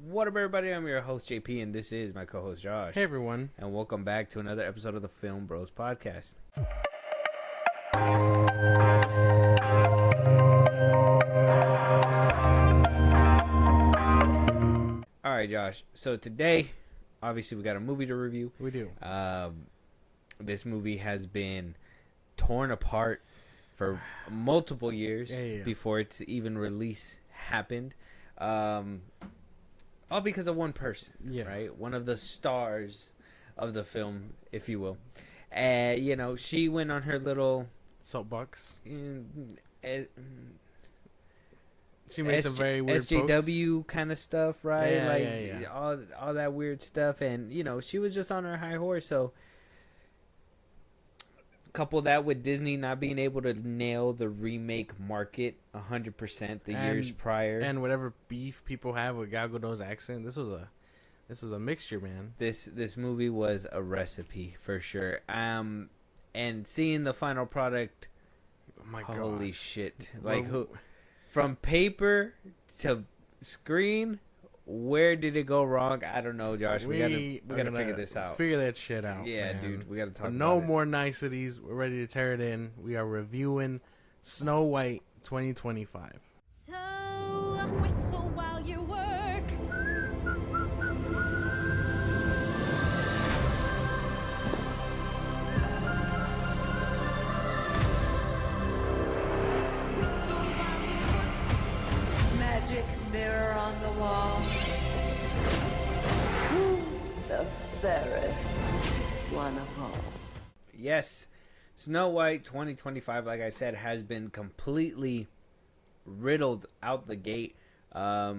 What up, everybody? I'm your host, JP, and this is my co-host, Josh. Hey, everyone. And welcome back to another episode of the FIlmBros podcast. All right, Josh. So today, obviously, we got a movie to review. We do. This movie has been torn apart for multiple years before its even release happened. All because of one person, right? One of the stars of the film, if you will. She went on her little soapbox. She made some very weird SJW kind of stuff, right? All that weird stuff, and she was just on her high horse. So couple that with Disney not being able to nail the remake market 100% the years prior, and whatever beef people have with Gal Gadot's accent, this was a mixture, man. This movie was a recipe for sure. And seeing the final product, oh my god, holy shit! Like from paper to screen. Where did it go wrong? I don't know, Josh. We gotta figure this out. Figure that shit out. Yeah, man. dude. We gotta talk about no more niceties. We're ready to tear it in. We are reviewing Snow White 2025. So whistle while you work. Whistle while you work. Magic mirror on the wall. Who's the fairest one of all? Yes, Snow White 2025, like I said, has been completely riddled out the gate. A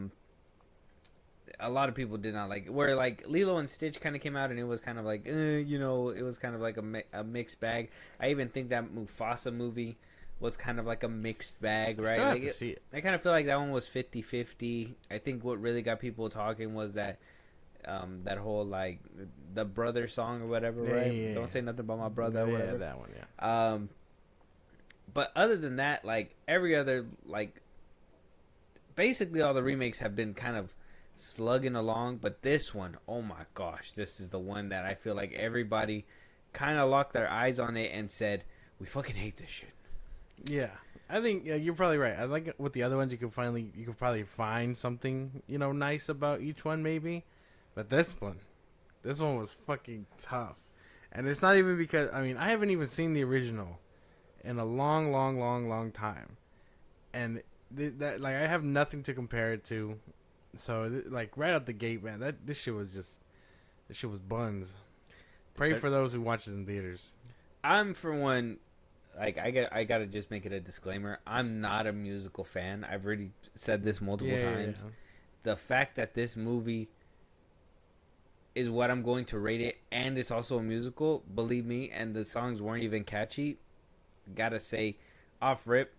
lot of people did not like it. Where like Lilo and Stitch kind of came out and it was kind of like, it was kind of like a mixed bag. I even think that Mufasa movie was kind of like a mixed bag, right? Still have to see it. I kind of feel like that one was 50-50. I think what really got people talking was that that whole like the brother song or whatever, right? Yeah. Don't say nothing about my brother. Yeah, whatever. That one. Yeah. But other than that, like every other, like basically all the remakes have been kind of slugging along. But this one, oh my gosh, this is the one that I feel like everybody kind of locked their eyes on it and said, "We fucking hate this shit." Yeah, I think you're probably right. I think with the other ones, you could probably find something nice about each one, maybe. But this one was fucking tough, and it's not even because I haven't even seen the original in a long time, and that like I have nothing to compare it to. So like right out the gate, man, this shit was buns. Pray for those who watch it in theaters. I'm for one. Like I gotta just make it a disclaimer. I'm not a musical fan. I've already said this multiple times. Yeah. The fact that this movie is what I'm going to rate it, and it's also a musical, believe me, and the songs weren't even catchy. Gotta say, off rip,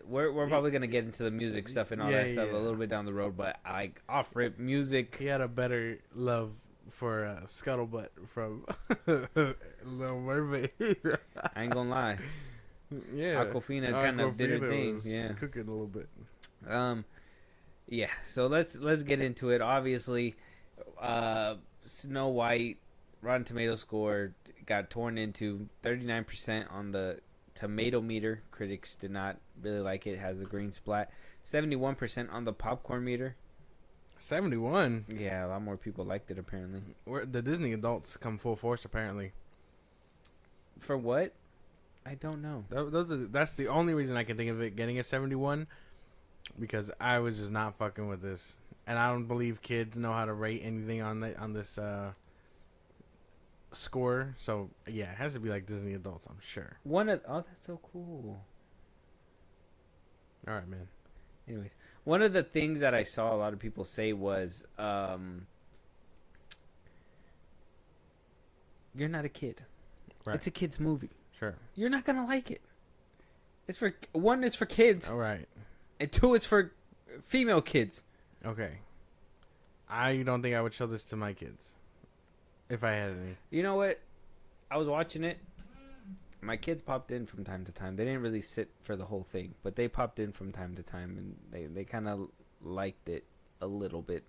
we're probably gonna get into the music stuff and all that stuff a little bit down the road, but like off rip music. He had a better love for Scuttlebutt from Little Mermaid. I ain't gonna lie. Yeah, Aquafina kind of did her thing. Yeah, cooking a little bit. Yeah. So let's get into it. Obviously, Snow White Rotten Tomatoes score got torn into 39% on the tomato meter. Critics did not really like it. It has a green splat. 71% on the popcorn meter. 71. Yeah, a lot more people liked it apparently. The Disney adults come full force apparently. For what? I don't know. That's the only reason I can think of it getting a 71, because I was just not fucking with this, and I don't believe kids know how to rate anything on this score. So yeah, it has to be like Disney adults, I'm sure. That's so cool. All right, man. Anyways, one of the things that I saw a lot of people say was, "You're not a kid. Right. It's a kid's movie. Sure. You're not gonna like it. It's for one. It's for kids. All right. And two, it's for female kids. Okay. I don't think I would show this to my kids if I had any. You know what? I was watching it. My kids popped in from time to time. They didn't really sit for the whole thing, but they popped in from time to time, and they kind of liked it. a little bit,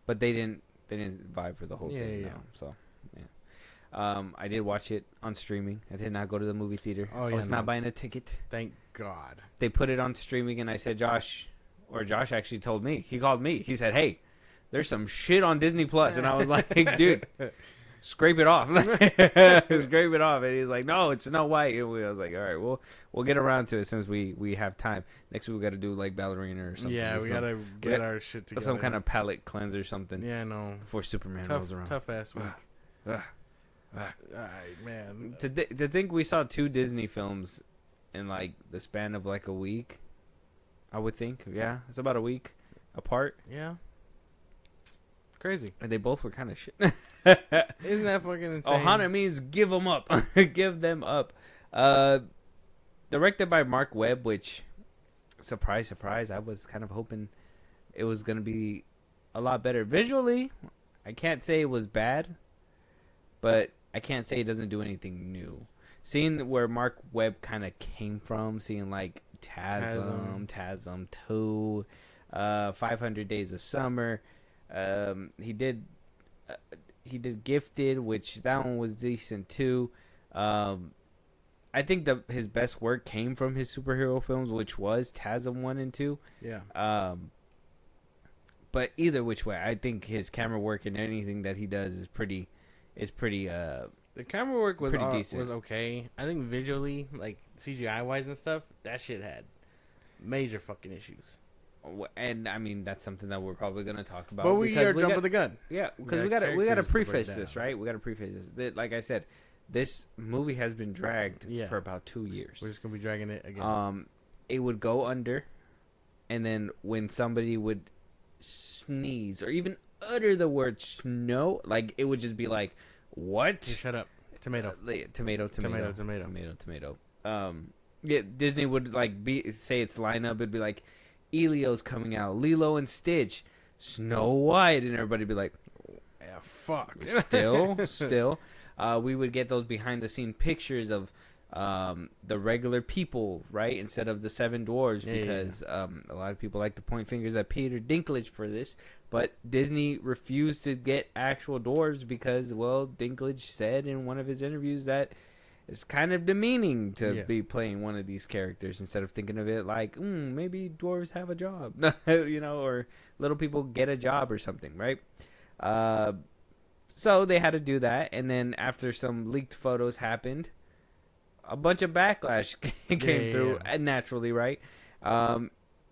but they didn't vibe for the whole thing. Yeah. No. So yeah. I did watch it on streaming. I did not go to the movie theater. Oh, I yeah, was not buying a ticket. Thank God. They put it on streaming, and I said, Josh actually told me. He called me. He said, "Hey, there's some shit on Disney Plus," and I was like, "Dude, scrape it off." Scrape it off. And he's like, "No, it's Snow White." And I was like, "All right, we'll get around to it since we have time. Next week we got to do like Ballerina or something. Yeah, we gotta get our shit together. Some kind of palate cleanse or something. Yeah, no. Before Superman rolls around. Tough ass week. Ugh. Alright, man. To think we saw 2 Disney films in like the span of like a week, I would think. Yeah, it's about a week apart. Yeah. Crazy. And they both were kind of shit. Isn't that fucking insane? Ohana means give them up. Give them up. Directed by Mark Webb, which, surprise, surprise, I was kind of hoping it was going to be a lot better. Visually, I can't say it was bad, but I can't say it doesn't do anything new. Seeing where Mark Webb kind of came from, seeing like TASM 2, 500 Days of Summer. He did Gifted, which that one was decent too. I think his best work came from his superhero films, which was TASM 1 and 2. Yeah. But either which way, I think his camera work and anything that he does is pretty. The camera work was pretty decent. Was okay. I think visually, like CGI wise and stuff, that shit had major fucking issues. And I mean that's something that we're probably gonna talk about. But we are jumping the gun. Yeah, because we gotta preface this, right? We gotta preface this. Like I said, this movie has been dragged for about 2 years. We're just gonna be dragging it again. It would go under, and then when somebody would sneeze or even utter the word snow, like it would just be like, what? Hey, shut up. Tomato. Tomato. Yeah, Disney would like say its lineup. It'd be like, Elio's coming out, Lilo and Stitch, Snow White, and everybody'd be like, yeah, fuck. Still. We would get those behind the scene pictures of the regular people, right, instead of the 7 dwarves, because a lot of people like to point fingers at Peter Dinklage for this, but Disney refused to get actual dwarves because, well, Dinklage said in one of his interviews that it's kind of demeaning to be playing one of these characters instead of thinking of it like, maybe dwarves have a job, or little people get a job or something, right? So they had to do that, and then after some leaked photos happened, a bunch of backlash came through naturally, right?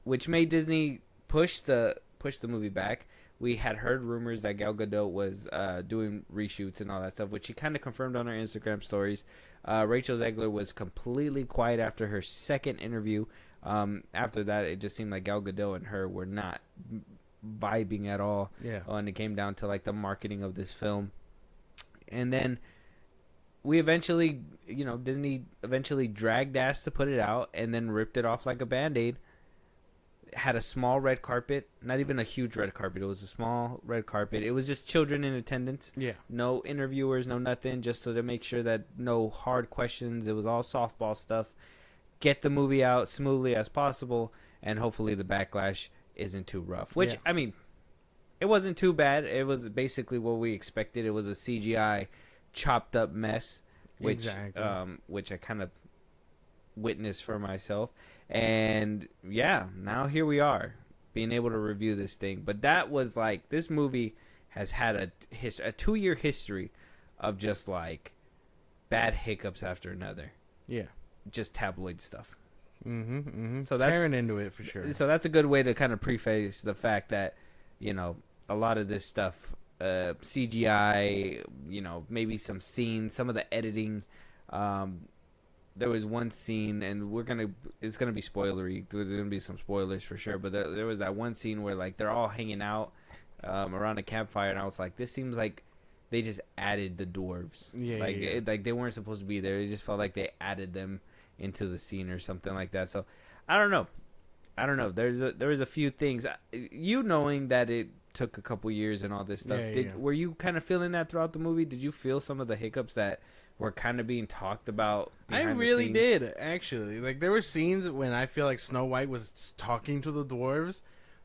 Which made Disney push the movie back. We had heard rumors that Gal Gadot was doing reshoots and all that stuff, which she kind of confirmed on her Instagram stories. Rachel Zegler was completely quiet after her second interview. After that, it just seemed like Gal Gadot and her were not vibing at all. Yeah. And it came down to like the marketing of this film. And then we eventually, Disney eventually dragged ass to put it out and then ripped it off like a Band-Aid. Had a small red carpet, not even a huge red carpet. It was a small red carpet. It was just children in attendance. Yeah. No interviewers, no nothing, just so to make sure that no hard questions. It was all softball stuff. Get the movie out smoothly as possible, and hopefully the backlash isn't too rough. Which, I mean, it wasn't too bad. It was basically what we expected. It was a CGI chopped up mess, which I kind of witnessed for myself. And yeah, now here we are being able to review this thing. But that was like, this movie has had a 2-year history of just like bad hiccups after another. Yeah. Just tabloid stuff. So that's tearing into it for sure. So that's a good way to kind of preface the fact that, a lot of this stuff, CGI, maybe some scenes, some of the editing, there was one scene, and it's gonna be spoilery. There's gonna be some spoilers for sure, but there was that one scene where like they're all hanging out around a campfire, and I was like, this seems like they just added the dwarves. Like they weren't supposed to be there. It just felt like they added them into the scene or something like that. So I don't know. There was a few things. Knowing that it took a couple years and all this stuff. Were you kind of feeling that throughout the movie? Did you feel some of the hiccups that were kind of being talked about? I really did, actually. Like, there were scenes when I feel like Snow White was talking to the dwarves,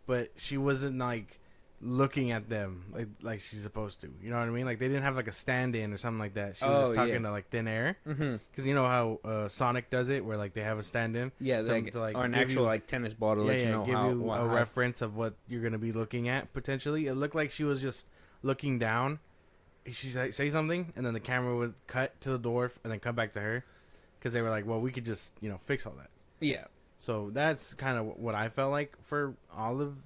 but she wasn't like looking at them like she's supposed to. You know what I mean? Like they didn't have like a stand-in or something like that. She was just talking to like thin air. Because you know how Sonic does it, where like they have a stand-in. Yeah, to, like, or an actual like tennis ball to let you know give you a reference of what you're gonna be looking at potentially. It looked like she was just looking down. She'd like, say something, and then the camera would cut to the door and then come back to her, because they were like, well, we could just fix all that. Yeah. So that's kind of what I felt like for all of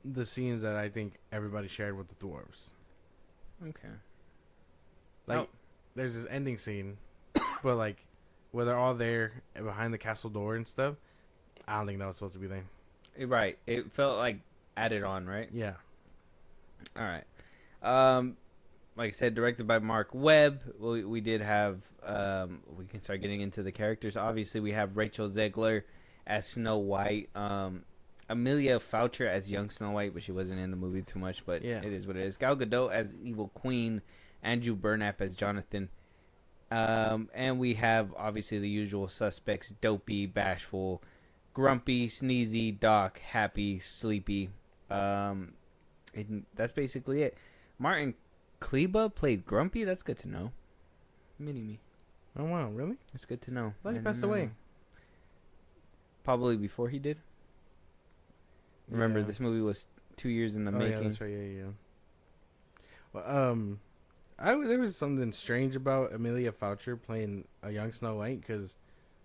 the scenes that I think everybody shared with the dwarves. Okay. Like, there's this ending scene, but like, where they're all there behind the castle door and stuff. I don't think that was supposed to be there. Right. It felt like added on, right? Yeah. All right. Like I said, directed by Mark Webb. We did have. We can start getting into the characters. Obviously, we have Rachel Zegler as Snow White. Amelia Foucher as young Snow White, but she wasn't in the movie too much. But it is what it is. Gal Gadot as Evil Queen. Andrew Burnap as Jonathan. And we have obviously the usual suspects: Dopey, Bashful, Grumpy, Sneezy, Doc, Happy, Sleepy. And that's basically it. Martin Kleba played Grumpy. That's good to know. Mini me. Oh wow, really? That's good to know. I thought he passed away. Probably before he did. Remember, this movie was 2 years in the making. Yeah, that's right. Yeah. Well, there was something strange about Amelia Foucher playing a young Snow White, because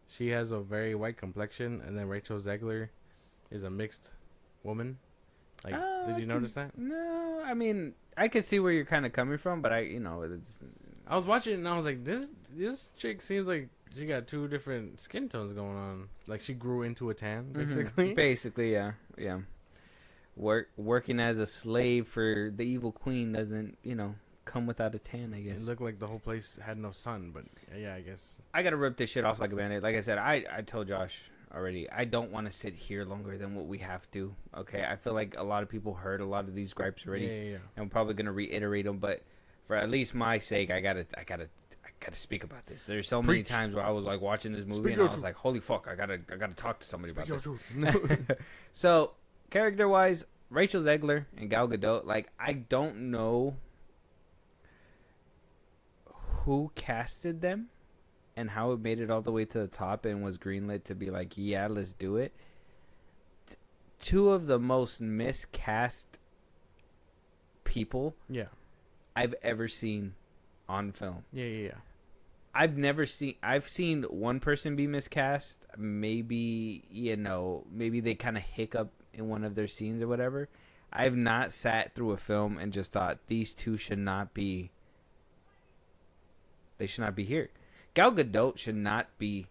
she has a very white complexion, and then Rachel Zegler is a mixed woman. Like, did you notice that? No, I mean, I could see where you're kind of coming from, but I was watching it and I was like, this chick seems like she got two different skin tones going on. Like she grew into a tan, basically. Mm-hmm. Basically, yeah. Working as a slave for the evil queen doesn't, come without a tan, I guess. It looked like the whole place had no sun, but yeah, I guess. I gotta rip this shit off like a band-aid. Like I said, I told Josh already, I don't want to sit here longer than what we have to. Okay, I feel like a lot of people heard a lot of these gripes already, yeah. and I'm probably gonna reiterate them. But for at least my sake, I gotta speak about this. There's so many times where I was like watching this movie and I was like, holy fuck, I gotta talk to somebody about this. So character wise, Rachel Zegler and Gal Gadot, like I don't know who casted them and how it made it all the way to the top and was greenlit to be like, yeah, let's do it. Two of the most miscast people I've ever seen on film. Yeah. I've seen one person be miscast. Maybe they kind of hiccup in one of their scenes or whatever. I've not sat through a film and just thought these two should not be here. Gal Gadot should not be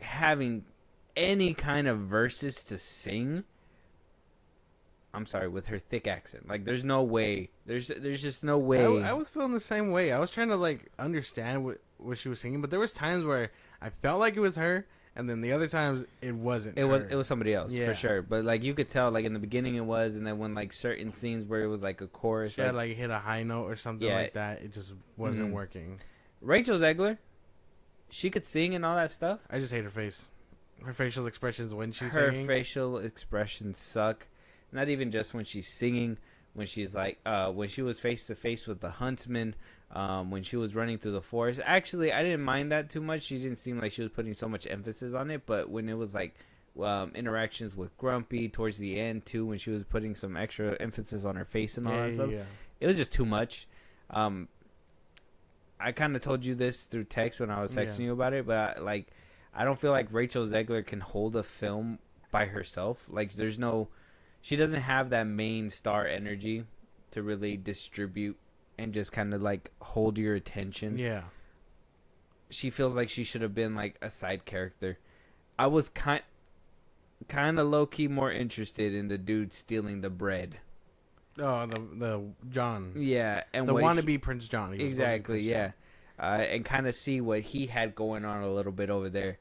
having any kind of verses to sing. I'm sorry, with her thick accent. Like, there's no way. There's just no way. I was feeling the same way. I was trying to, like, understand what she was singing, but there was times where I felt like it was her, and then the other times it wasn't her. It was somebody else, for sure. But, like, you could tell, like, in the beginning it was, and then when, like, certain scenes where it was, like, a chorus. She had, like, hit a high note or something like that. It just wasn't working. Rachel Zegler, she could sing and all that stuff. I just hate her face. Her facial expressions when she's Her singing. facial expressions suck. Not even just when she's singing, when she's like, when she was face to face with the huntsman, when she was running through the forest. Actually, I didn't mind that too much. She didn't seem like she was putting so much emphasis on it. But when it was like interactions with Grumpy towards the end too, when she was putting some extra emphasis on her face and all that stuff, it was just too much. I kind of told you this through text when I was texting you about it, but I don't feel like Rachel Zegler can hold a film by herself. Like, she doesn't have that main star energy to really distribute and just kind of like hold your attention. Yeah. She feels like she should have been like a side character. I was kind of low key more interested in the dude stealing the bread. Oh, the John. Yeah, and the wannabe Prince John. Exactly. Yeah, and kind of see what he had going on a little bit over there,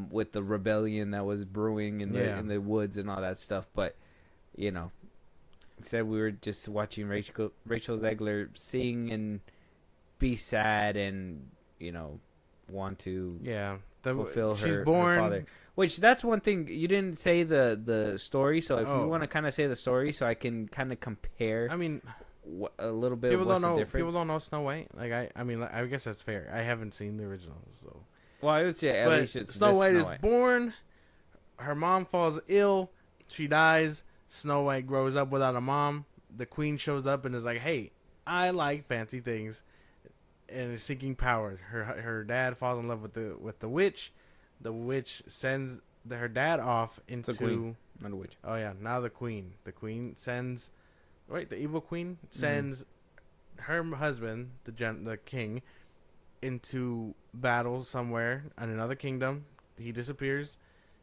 with the rebellion that was brewing in the woods and all that stuff. But instead we were just watching Rachel Zegler sing and be sad and want to fulfill she's her born. father. Which that's one thing you didn't say the story. So if you want to kind of say the story, so I can kind of compare. I mean, a little bit. People What's don't know. the difference? People don't know Snow White. Like I mean, I guess that's fair. I haven't seen the original, so. Well, I would say at least it's Snow White is White. born. Her mom falls ill. She dies. Snow White grows up without a mom. The queen shows up and is like, "Hey, I like fancy things," and is seeking power. Her dad falls in love with the witch. The witch sends her dad off into the queen, not a witch. Oh yeah, now the queen. The queen sends. Wait, the evil queen sends her husband, the king, into battle somewhere in another kingdom. He disappears.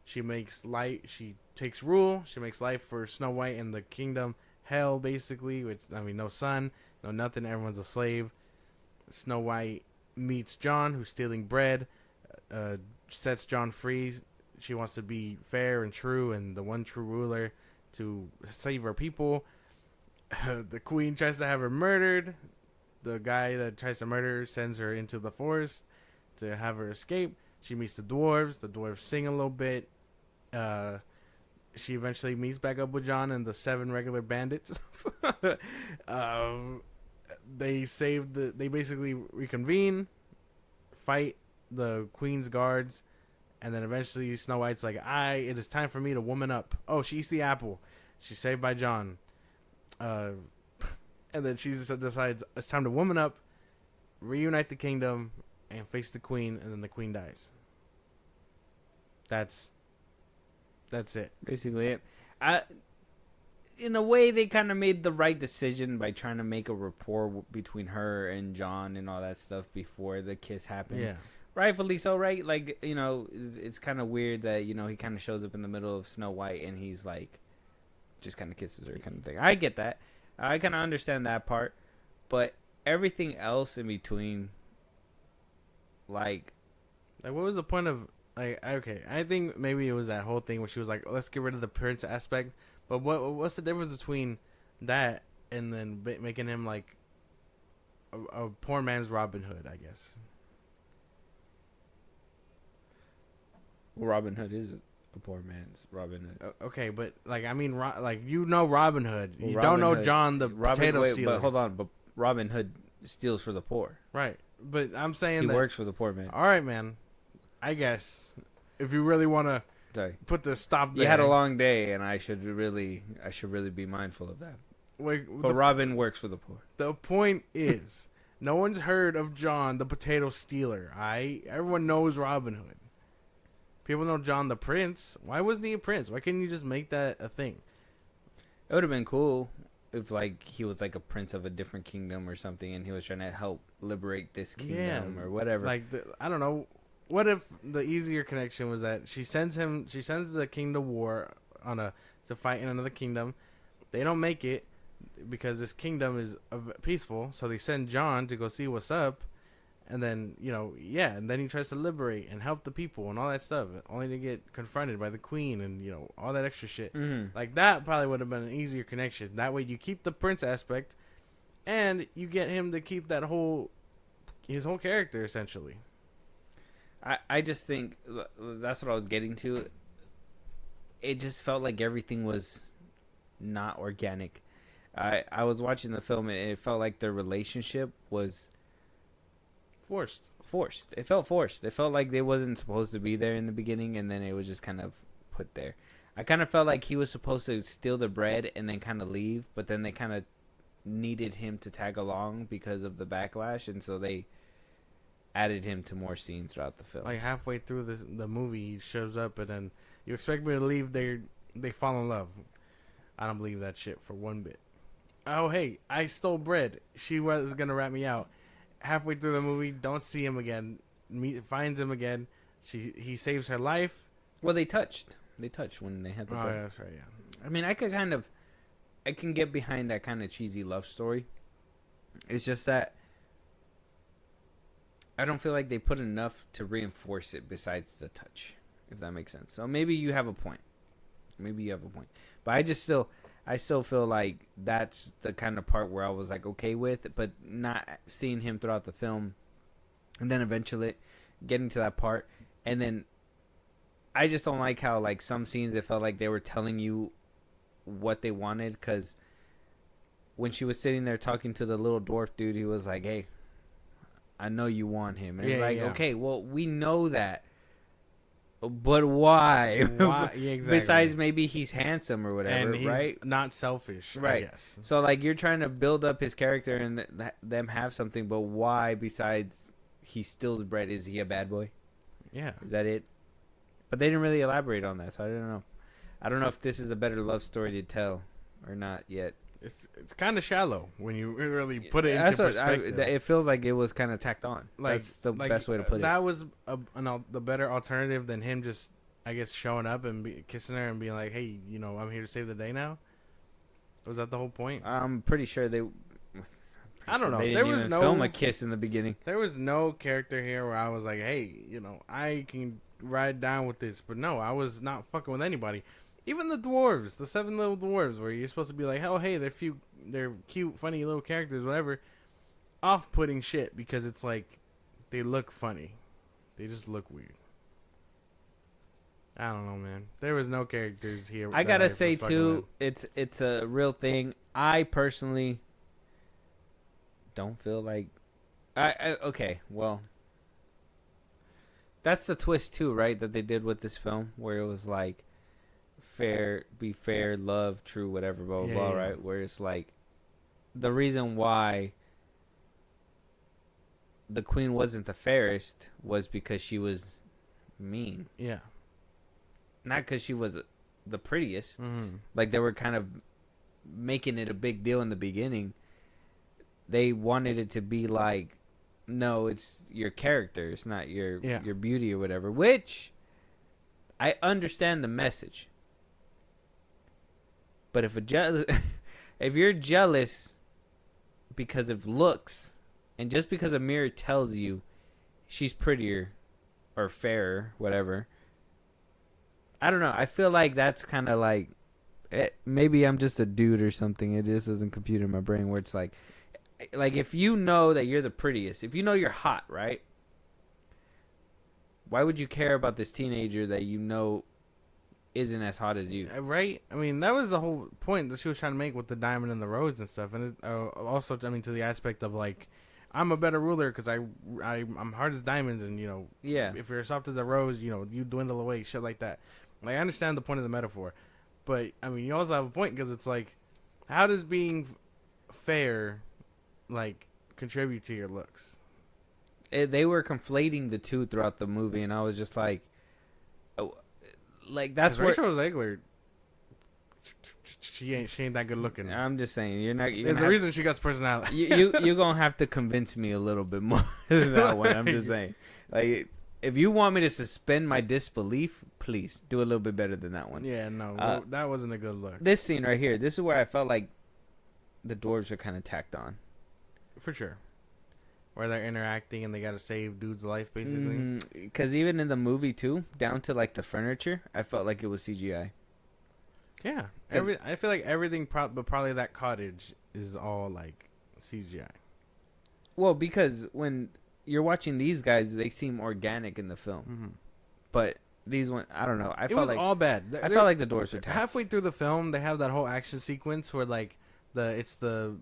She makes light. She takes rule. She makes life for Snow White in the kingdom hell, basically. Which no sun, no nothing. Everyone's a slave. Snow White meets John, who's stealing bread. Sets John free. She wants to be fair and true, and the one true ruler to save her people. The queen tries to have her murdered. The guy that tries to murder her sends her into the forest to have her escape. She meets the dwarves. The dwarves sing a little bit. She eventually meets back up with John and the 7 regular bandits. They basically reconvene, fight the queen's guards, and then eventually Snow White's like, it is time for me to woman up. Oh, she eats the apple. She's saved by John. And then she decides it's time to woman up, reunite the kingdom, and face the queen, and then the queen dies. That's it. Basically it. In a way, they kind of made the right decision by trying to make a rapport between her and John and all that stuff before the kiss happens. Yeah. Rightfully so, right? Like, it's kind of weird that, he kind of shows up in the middle of Snow White and he's like, just kind of kisses her kind of thing. I get that. I kind of understand that part. But everything else in between, like what was the point of, okay, I think maybe it was that whole thing where she was like, let's get rid of the prince aspect. But what's the difference between that and then making him like a poor man's Robin Hood, I guess? Well, Robin Hood is a poor man's Robin Hood. Okay, but Robin Hood. Well, You Robin don't know Hood- John the potato stealer. But hold on, but Robin Hood steals for the poor. Right, but I'm saying He that works for the poor man. all right, man. I guess if you really want to Sorry. put the stop there. You had a long day, and I should really be mindful of that. But Robin works for the poor. The point is, no one's heard of John the potato stealer. Everyone knows Robin Hood. People know John the Prince. Why wasn't he a prince? Why couldn't you just make that a thing? It would have been cool if he was like a prince of a different kingdom or something, and he was trying to help liberate this kingdom or whatever. I don't know. What if the easier connection was that she sends the king to war to fight in another kingdom. They don't make it because this kingdom is peaceful, so they send John to go see what's up, and then and then he tries to liberate and help the people and all that stuff, only to get confronted by the queen and all that extra shit. Mm-hmm. Like that probably would have been an easier connection. That way you keep the prince aspect, and you get him to keep his whole character essentially. I just think that's what I was getting to. It just felt like everything was not organic. I was watching the film and it felt like their relationship was Forced. It felt forced. It felt like they wasn't supposed to be there in the beginning, and then it was just kind of put there. I kind of felt like he was supposed to steal the bread and then kind of leave, but then they kind of needed him to tag along because of the backlash, and so they added him to more scenes throughout the film. Like halfway through the movie, he shows up, and then you expect me to leave. They fall in love. I don't believe that shit for one bit. Oh hey, I stole bread. She was gonna rat me out. Halfway through the movie, don't see him again. Finds him again. He saves her life. Well, they touched when they had the bread. Yeah, that's right. Yeah. I mean, I can get behind that kind of cheesy love story. It's just that I don't feel like they put enough to reinforce it besides the touch, if that makes sense. So maybe you have a point. But I still feel like that's the kind of part where I was like okay with, but not seeing him throughout the film, and then eventually getting to that part, And then I just don't like how like some scenes it felt like they were telling you what they wanted, because when she was sitting there talking to the little dwarf dude, he was like, "Hey, I know you want him." And it's like, okay, well, we know that, but why? Why? Yeah, exactly. Besides, maybe he's handsome or whatever, and he's right? not selfish, Right. I guess. So like you're trying to build up his character and them have something, but why? Besides, he steals bread. Is he a bad boy? Yeah. Is that it? But they didn't really elaborate on that, so I don't know. I don't know if this is a better love story to tell or not yet. It's kind of shallow when you really put it That's into what perspective. it feels like it was kind of tacked on. That's the best way to put it. That was the better alternative than him just, I guess, showing up and kissing her and being like, "Hey, you know, I'm here to save the day now." Was that the whole point? I'm pretty sure they. I don't know. They There didn't was even no film a kiss in the beginning. There was no character here where I was like, "Hey, you know, I can ride down with this." But no, I was not fucking with anybody. Even the dwarves, the 7 little dwarves, where you're supposed to be like, "Oh, hey, they're cute, funny little characters, whatever." Off-putting shit because it's like they look funny, they just look weird. I don't know, man. There was no characters here. I gotta say too, it's a real thing. I personally don't feel like I okay. Well, that's the twist too, right? That they did with this film, where it was like be fair, love, true, whatever, blah blah blah, yeah. right? Where it's like the reason why the queen wasn't the fairest was because she was mean. Yeah. Not because she was the prettiest. Mm-hmm. Like they were kind of making it a big deal in the beginning. They wanted it to be like, no, it's your character. It's not your beauty or whatever. Which I understand the message. But if if you're jealous because of looks, and just because a mirror tells you she's prettier or fairer, whatever, I don't know. I feel like that's kind of like, maybe I'm just a dude or something. It just doesn't compute in my brain where it's like if you know that you're the prettiest, if you know you're hot, right? Why would you care about this teenager that you know isn't as hot as you? Right? I mean, that was the whole point that she was trying to make with the diamond and the rose and stuff. And also, I mean, to the aspect of like, I'm a better ruler because I'm hard as diamonds, and you know, Yeah. if you're soft as a rose, you know, you dwindle away, shit like that. Like, I understand the point of the metaphor, but I mean, you also have a point because it's like, how does being fair, like, contribute to your looks? They were conflating the two throughout the movie, and I was just like, oh, like that's where Rachel Zegler, she ain't that good looking. I'm just saying you're not. There's a reason she got personality. You're gonna have to convince me a little bit more than that one. I'm just saying, like, if you want me to suspend my disbelief, please do a little bit better than that one. Yeah, no, that wasn't a good look. This scene right here, this is where I felt like the dwarves are kind of tacked on. For sure. Where they're interacting and they gotta save dude's life, basically. Because even in the movie too, down to like the furniture, I felt like it was CGI. Yeah, I feel like everything, but probably that cottage is all like CGI. Well, because when you're watching these guys, they seem organic in the film, but these one, I don't know. It was all bad. I felt like the doors were tacked. Halfway through the film, they have that whole action sequence where like it's the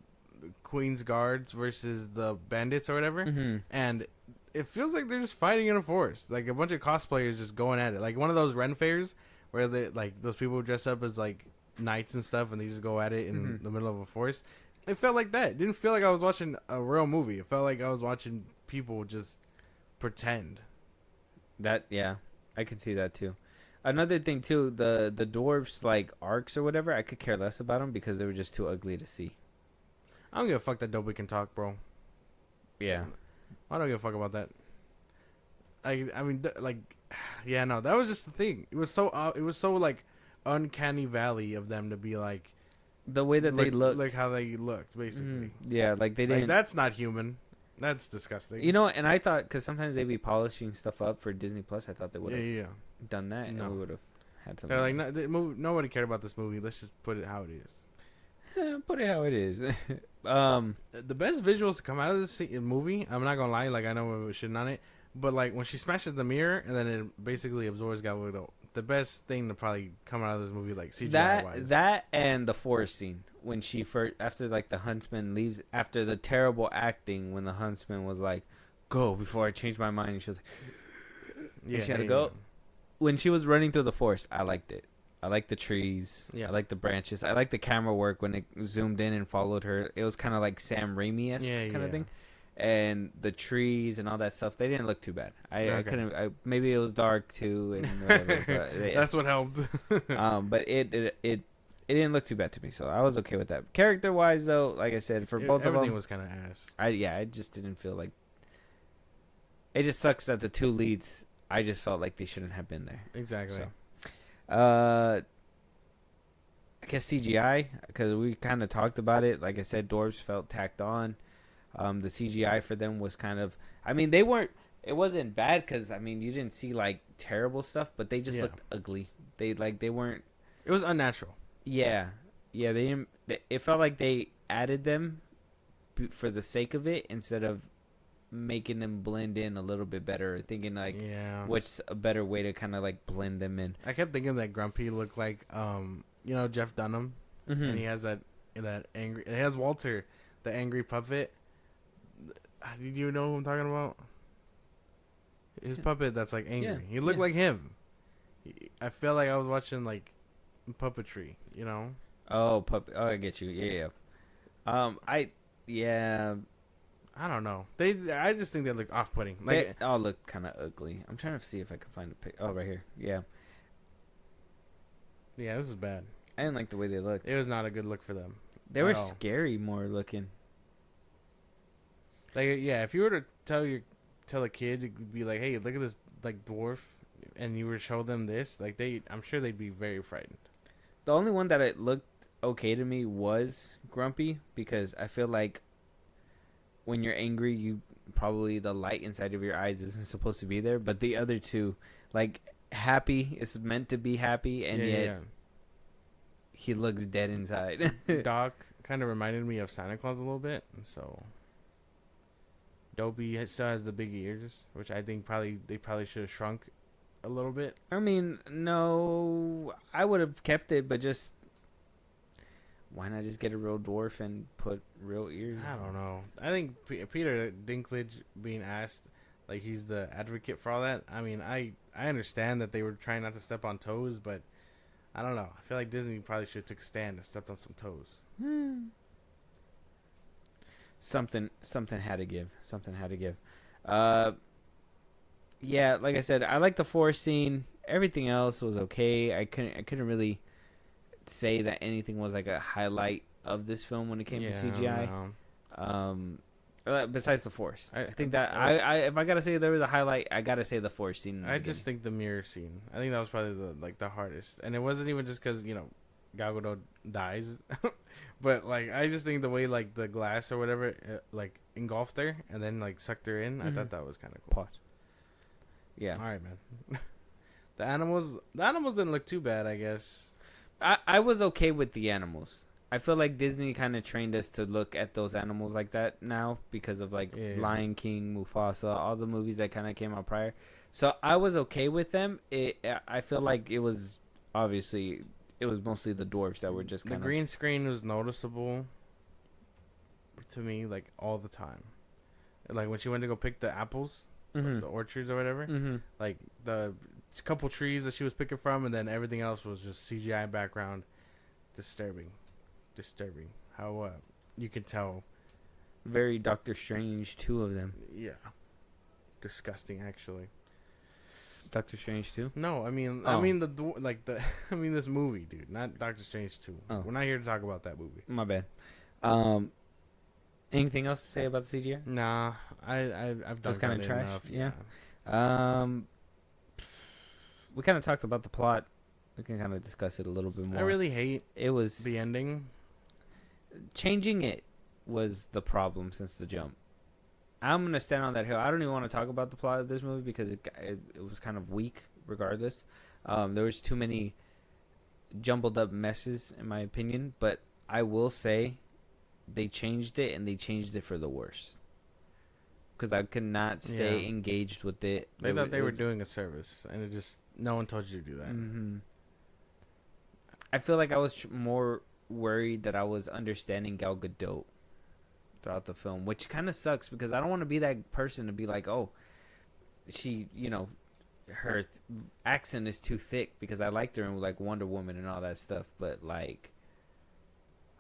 Queen's guards versus the bandits or whatever, and it feels like they're just fighting in a forest, like a bunch of cosplayers just going at it, like one of those Ren fairs where they like those people dressed up as like knights and stuff, and they just go at it in the middle of a forest. It felt like that. It didn't feel like I was watching a real movie. It felt like I was watching people just pretend. That, yeah, I could see that too. Another thing too, the dwarves like arcs or whatever, I could care less about them because they were just too ugly to see. I don't give a fuck that Dobby can talk, bro. Yeah, I don't give a fuck about that. I mean, like, yeah, no, that was just the thing. It was so like uncanny valley of them to be like the way that they looked, like how they looked, basically. Yeah, like they didn't. Like, that's not human. That's disgusting. You know, and I thought because sometimes they'd be polishing stuff up for Disney Plus, I thought they would have yeah. done that, No. and we would have had something. They're like, nobody cared about this movie. Let's just put it how it is. Put it how it is. The best visuals to come out of this movie, I'm not gonna lie, like I know we're shitting on it, but like when she smashes the mirror and then it basically absorbs Gal Gadot. The best thing to probably come out of this movie, like CGI wise, that and the forest scene when she first, after like the huntsman leaves, after the terrible acting when the huntsman was like, "Go before I change my mind," and she was like, yeah, she had to go. When she was running through the forest, I liked it. I liked the trees. Yeah. I liked the branches. I liked the camera work when it zoomed in and followed her. It was kind of like Sam Raimi-esque kind of thing. And the trees and all that stuff, they didn't look too bad. I couldn't. Maybe it was dark too, and whatever. But that's what helped. but it didn't look too bad to me, so I was okay with that. Character wise, though, like I said, for both of them, everything was kind of ass. I just didn't feel like. It just sucks that the two leads, I just felt like they shouldn't have been there. Exactly. So, I guess CGI, because we kind of talked about it. Like I said, dwarves felt tacked on. The CGI for them was kind of, I mean, they weren't, it wasn't bad because, I mean, you didn't see like terrible stuff, but they just looked ugly. They weren't. It was unnatural. Yeah. They didn't, it felt like they added them for the sake of it instead of making them blend in a little bit better, thinking like, what's a better way to kind of like blend them in. I kept thinking that Grumpy looked like, Jeff Dunham, and he has that angry. It has Walter, the angry puppet. Do you know who I'm talking about? His puppet that's like angry. Yeah. He looked like him. I felt like I was watching like puppetry. Oh, puppet. Oh, I get you. Yeah. I don't know. I just think they look off-putting. Like, they all look kind of ugly. I'm trying to see if I can find a pic. Oh, right here. Yeah. Yeah, this is bad. I didn't like the way they looked. It was not a good look for them. They were scary more looking. Like, yeah, if you were to tell a kid, it would be like, hey, look at this like dwarf, and you were to show them this, like I'm sure they'd be very frightened. The only one that it looked okay to me was Grumpy, because I feel like when you're angry, you probably the light inside of your eyes isn't supposed to be there. But the other two, like Happy, is meant to be happy, and yet he looks dead inside. Doc kind of reminded me of Santa Claus a little bit, so Dopey still has the big ears, which I think they probably should have shrunk a little bit. I mean, no, I would have kept it, but just why not just get a real dwarf and put real ears? I don't know. I think Peter Dinklage being asked, like he's the advocate for all that. I mean, I understand that they were trying not to step on toes, but I don't know. I feel like Disney probably should have took a stand and stepped on some toes. Something had to give. Yeah, like I said, I like the forest scene. Everything else was okay. I couldn't really say that anything was like a highlight of this film when it came to CGI. Besides the forest, I think that I if I gotta say there was a highlight, I gotta say the forest scene. I just think the mirror scene. I think that was probably the hardest, and it wasn't even just because Gal Gadot dies, but like I just think the way like the glass or whatever like engulfed her and then like sucked her in. I thought that was kind of cool. Pause. Yeah. All right, man. The animals didn't look too bad, I guess. I was okay with the animals. I feel like Disney kind of trained us to look at those animals like that now because of like Lion King, Mufasa, all the movies that kind of came out prior. So I was okay with them. I feel like it was obviously it was mostly the dwarves that were just kind of. The green screen was noticeable to me like all the time. Like when she went to go pick the apples, the orchards or whatever, like the couple trees that she was picking from, and then everything else was just CGI background. Disturbing how you can tell. Very Doctor Strange, two of them. Yeah, disgusting actually. Doctor Strange 2? No, I mean this movie, dude, not Doctor Strange 2. We're not here to talk about that movie. My bad. Anything else to say about the CGI? Nah, I've done kind of trash. Enough, yeah. We kind of talked about the plot. We can kind of discuss it a little bit more. I really hate the ending. Changing it was the problem since the jump. I'm gonna stand on that hill. I don't even want to talk about the plot of this movie because it was kind of weak. Regardless, there was too many jumbled up messes in my opinion. But I will say, they changed it and they changed it for the worse. because I could not stay engaged with it. They thought they were doing a service, and it just no one told you to do that. Mm-hmm. I feel like I was more worried that I was understanding Gal Gadot throughout the film, which kind of sucks because I don't want to be that person to be like, oh, she, her accent is too thick, because I liked her in like Wonder Woman and all that stuff, but like,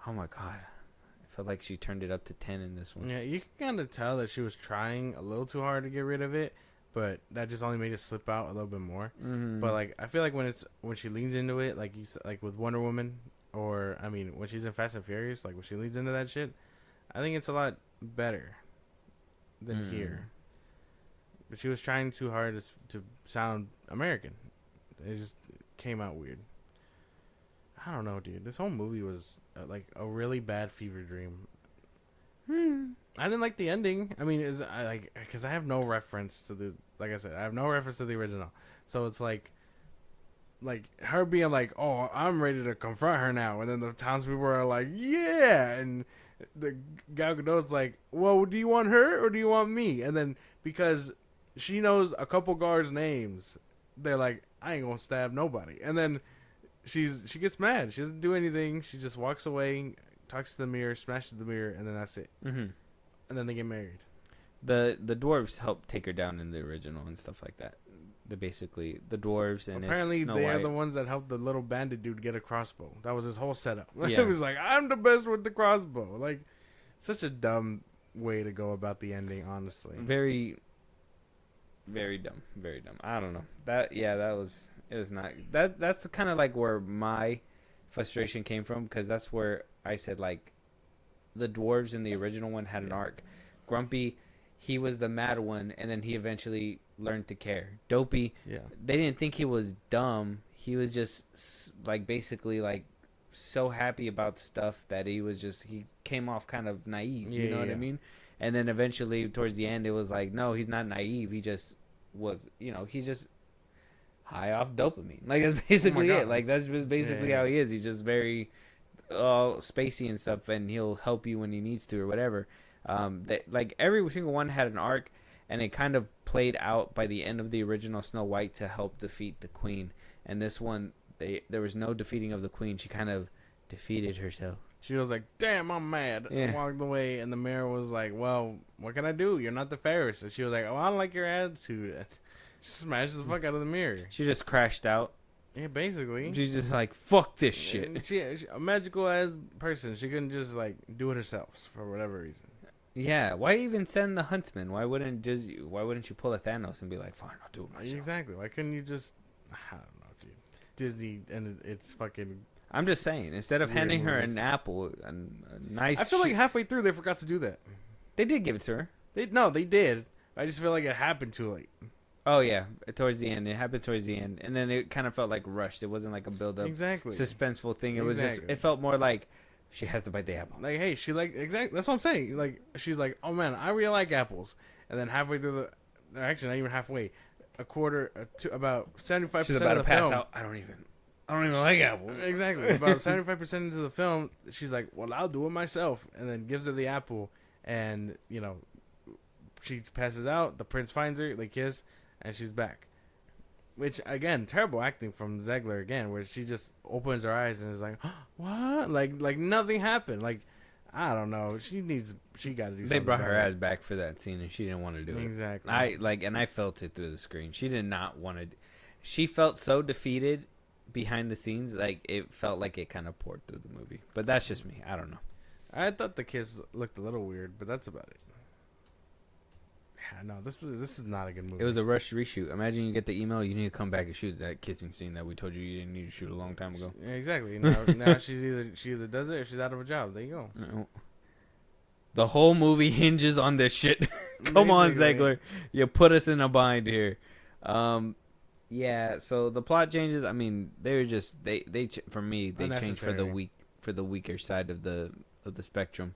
oh my god, I felt like she turned it up to 10 in this one. Yeah, you can kind of tell that she was trying a little too hard to get rid of it, but that just only made it slip out a little bit more. Mm-hmm. But like, I feel like when she leans into it, like like with Wonder Woman, or I mean, when she's in Fast and Furious, like when she leans into that shit, I think it's a lot better than here. But she was trying too hard to sound American. It just came out weird. I don't know, dude. This whole movie was like a really bad fever dream. I didn't like the ending. I mean, because I have no reference to the, like I said, I have no reference to the original. So it's like her being like, "Oh, I'm ready to confront her now," and then the townspeople are like, "Yeah," and the Gal Gadot's like, "Well, do you want her or do you want me?" And then because she knows a couple guards' names, they're like, "I ain't gonna stab nobody." And then she gets mad. She doesn't do anything. She just walks away, talks to the mirror, smashes the mirror, and then that's it. Mm-hmm. And then they get married. The dwarves helped take her down in the original and stuff like that. The dwarves, and apparently Snow they are White. the ones that helped the little bandit dude get a crossbow. That was his whole setup. Yeah. It was like, I'm the best with the crossbow. Like, such a dumb way to go about the ending, honestly. Very, very dumb. Very dumb. I don't know. It was not. That's kind of like where my frustration came from, because that's where I said, like, the dwarves in the original one had an arc. Grumpy, he was the mad one, and then he eventually learned to care. Dopey, they didn't think he was dumb. He was just like basically like so happy about stuff that he came off kind of naive. You know what I mean? And then eventually towards the end, it was like, no, he's not naive. He just was, he's just high off dopamine. Like, that's basically it. Like, that's just basically how he is. He's just very spacey and stuff, and he'll help you when he needs to or whatever. Like every single one had an arc, and it kind of played out by the end of the original Snow White to help defeat the queen. And this one, there was no defeating of the queen. She kind of defeated herself. She was like, "Damn, I'm mad." And walked away, and the mayor was like, "Well, what can I do? You're not the fairest." And she was like, "Oh, I don't like your attitude." She smashed the fuck out of the mirror. She just crashed out. Yeah, basically. She's just like, fuck this shit. She a magical ass person. She couldn't just like do it herself for whatever reason. Yeah, why even send the huntsman? Why wouldn't you pull a Thanos and be like, fine, I'll do it myself? Exactly. Why couldn't you just? I don't know, dude. Disney and it's fucking. I'm just saying, instead of handing her an apple, a nice. I feel like halfway through they forgot to do that. They did give it to her. They did. I just feel like it happened too late. Oh yeah, towards the end. It happened towards the end, and then it kind of felt like rushed. It wasn't like a build-up, suspenseful thing. It was just. It felt more like she has to bite the apple. Like, hey, she like exactly. That's what I'm saying. Like, she's like, oh man, I really like apples. And then halfway through actually not even halfway, a quarter to about 75%. She's about of to the pass film, out. I don't even like apples. Exactly. About 75% into the film, she's like, well, I'll do it myself, and then gives her the apple, and she passes out. The prince finds her. They kiss, and she's back. Which, again, terrible acting from Zegler again, where she just opens her eyes and is like, what? Like nothing happened. Like, I don't know. She got to do something. They brought her ass back for that scene, and she didn't want to do it. Exactly. I felt it through the screen. She did not want to. She felt so defeated behind the scenes. Like, it felt like it kind of poured through the movie. But that's just me. I don't know. I thought the kiss looked a little weird, but that's about it. No, this is not a good movie. It was a rushed reshoot. Imagine you get the email, you need to come back and shoot that kissing scene that we told you didn't need to shoot a long time ago. Yeah, exactly. Now she either does it or she's out of a job. There you go. No. The whole movie hinges on this shit. Come on, Zegler. You put us in a bind here. Yeah, so the plot changes, I mean, they're just they for me, they changed for the weaker side of the spectrum.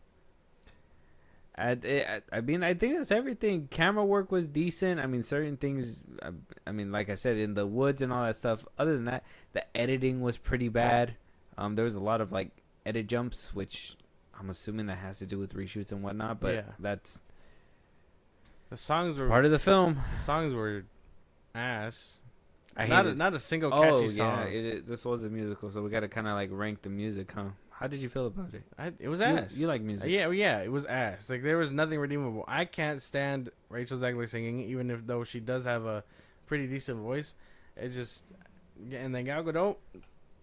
I mean, I think that's everything. Camera work was decent. I mean, certain things. I mean, like I said, in the woods and all that stuff. Other than that, the editing was pretty bad. There was a lot of like edit jumps, which I'm assuming that has to do with reshoots and whatnot. But that's The songs were Part of the film. ass. I Not hate it. not a single catchy Oh song. yeah, this was a musical, so we got to kind of like rank the music, huh? How did you feel about it? It was ass. You like music? Yeah, it was ass. Like there was nothing redeemable. I can't stand Rachel Zegler singing, even if though she does have a pretty decent voice. It just and then Gal Gadot.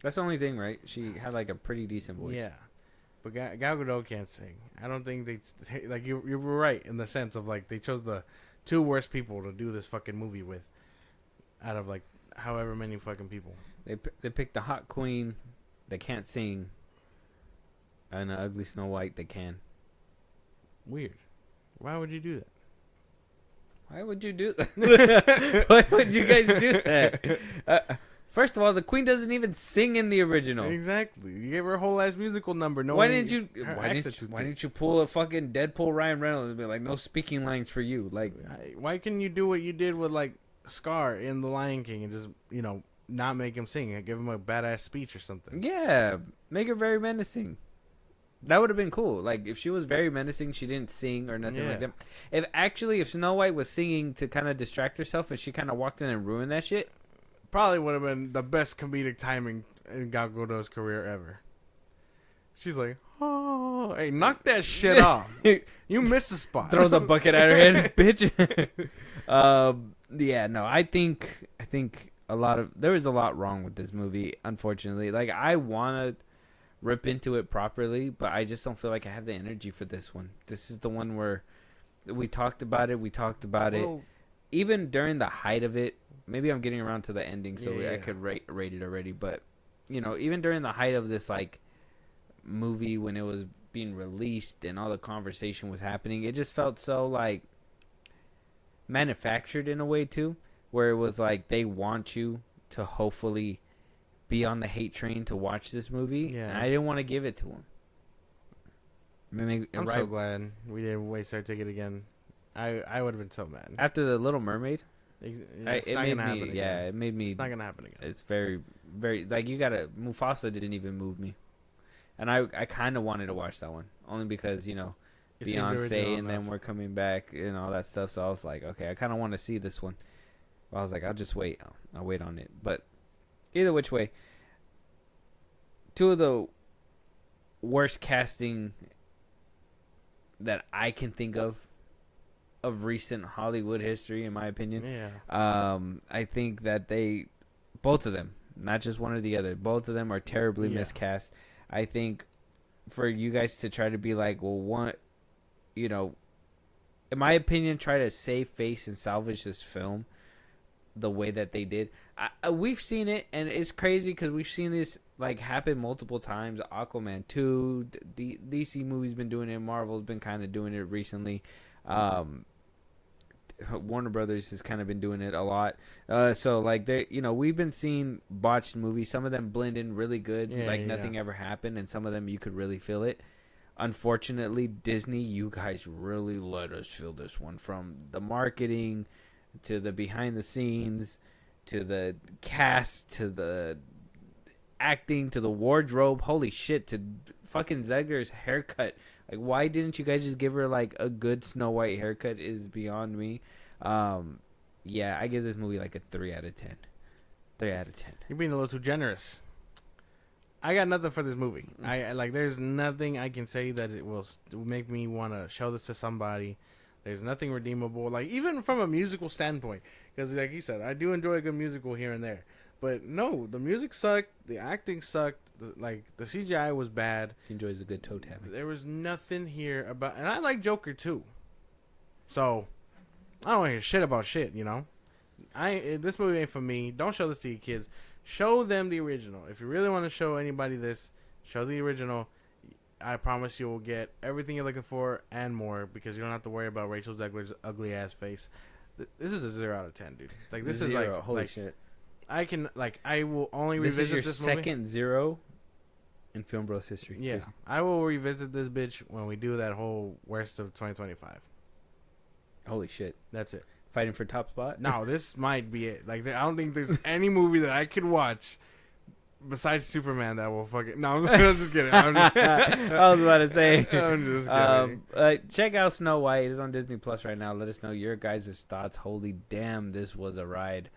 That's the only thing, right? She had like a pretty decent voice. Yeah, but Gal Gadot can't sing. I don't think they like you. You were right in the sense of like they chose the two worst people to do this fucking movie with, out of like however many fucking people. They picked the hot queen that can't sing, and the ugly Snow White that can. Weird. Why would you do that? Why would you do that? Why would you guys do that? First of all, the queen doesn't even sing in the original. Exactly. You gave her a whole ass musical number. Why didn't you pull a fucking Deadpool Ryan Reynolds and be like, no speaking lines for you? Like, why couldn't you do what you did with like Scar in The Lion King and just not make him sing and give him a badass speech or something? yeah, make her very menacing. That would have been cool. Like, if she was very menacing, she didn't sing or nothing like that. If Snow White was singing to kind of distract herself and she kind of walked in and ruined that shit, probably would have been the best comedic timing in Gal Gadot's career ever. She's like, oh, hey, knock that shit off. You missed a spot. throws a bucket at her head, bitch. Yeah, no, I think there was a lot wrong with this movie, unfortunately. Like, I want to rip into it properly, but I just don't feel like I have the energy for this one. This is the one where we talked about it. Even during the height of it, maybe I'm getting around to the ending, so I could rate it already. But even during the height of this like movie, when it was being released and all the conversation was happening, it just felt so like manufactured in a way too, where it was like they want you to hopefully be on the hate train to watch this movie. Yeah, and I didn't want to give it to him. I'm so glad we didn't waste our ticket again. I would have been so mad after The Little Mermaid. It's not gonna happen again. Yeah, it made me. It's not gonna happen again. It's very, very like Mufasa didn't even move me, and I kind of wanted to watch that one only because Beyonce and then we're coming back and all that stuff. So I was like, okay, I kind of want to see this one. But I was like, I'll just wait. I'll wait on it. But either which way, two of the worst casting that I can think of recent Hollywood history, in my opinion. Yeah. I think that both of them, not just one or the other, both of them are terribly miscast. I think for you guys to try to be like, well, one, in my opinion, try to save face and salvage this film the way that they did. We've seen it, and it's crazy because we've seen this like happen multiple times. Aquaman 2, DC movies been doing it. Marvel's been kind of doing it recently. Warner Brothers has kind of been doing it a lot. So like we've been seeing botched movies. Some of them blend in really good, nothing ever happened, and some of them you could really feel it. Unfortunately, Disney, you guys really let us feel this one, from the marketing to the behind the scenes to the cast to the acting to the wardrobe. Holy shit, to fucking Zegler's haircut. Like, why didn't you guys just give her like a good Snow White haircut is beyond me. Yeah, I give this movie like a 3 out of 10. 3 out of 10. You're being a little too generous. I got nothing for this movie. I like. There's nothing I can say that it will make me want to show this to somebody. There's nothing redeemable, like even from a musical standpoint. Because, like you said, I do enjoy a good musical here and there. But no, the music sucked. The acting sucked. The CGI was bad. He enjoys a good toe tapping. There was nothing here about, and I like Joker too. So I don't want to hear shit about shit. This movie ain't for me. Don't show this to your kids. Show them the original. If you really want to show anybody this, show the original. I promise you will get everything you're looking for and more, because you don't have to worry about Rachel Zegler's ugly ass face. This is a 0 out of 10, dude. Like, this 0. Is like, holy shit. I will only revisit this movie. This is your second 0 in FIlmBros history. Yeah, basically. I will revisit this bitch when we do that whole worst of 2025. Holy shit. That's it. Fighting for top spot? No, this might be it. Like, I don't think there's any movie that I could watch besides Superman that will fucking no, I'm just kidding. I'm just, I was about to say. I'm just kidding. Check out Snow White. It's on Disney Plus right now. Let us know your guys' thoughts. Holy damn, this was a ride.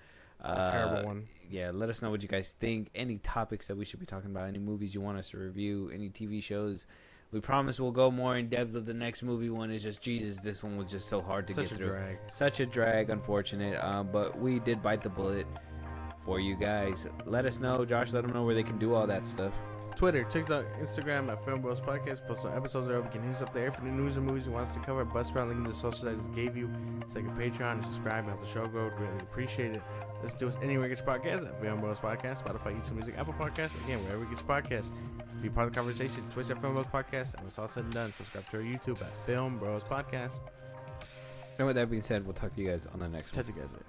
Terrible one. Yeah, let us know what you guys think. Any topics that we should be talking about. Any movies you want us to review. Any TV shows. We promise we'll go more in depth with the next movie one. Is just Jesus. This one was just so hard to get through. Drag. Such a drag. Unfortunate. But we did bite the bullet for you guys. Let us know, Josh. Let them know where they can do all that stuff. Twitter, TikTok, Instagram at FIlmBros Podcast. Post our episodes there. We can hit us up there for the news and movies you want us to cover. Buzzsprout, link in the socials I just gave you. It's like a Patreon and subscribe and help the show grow. Would really appreciate it. Listen to us anywhere you get your podcast at FIlmBros Podcast, Spotify, YouTube Music, Apple Podcasts. Again, wherever you get your podcast. Be part of the conversation. Twitch at FIlmBros Podcast. And when it's all said and done, subscribe to our YouTube at FIlmBros Podcast. And with that being said, we'll talk to you guys on the next one. Catch you guys later.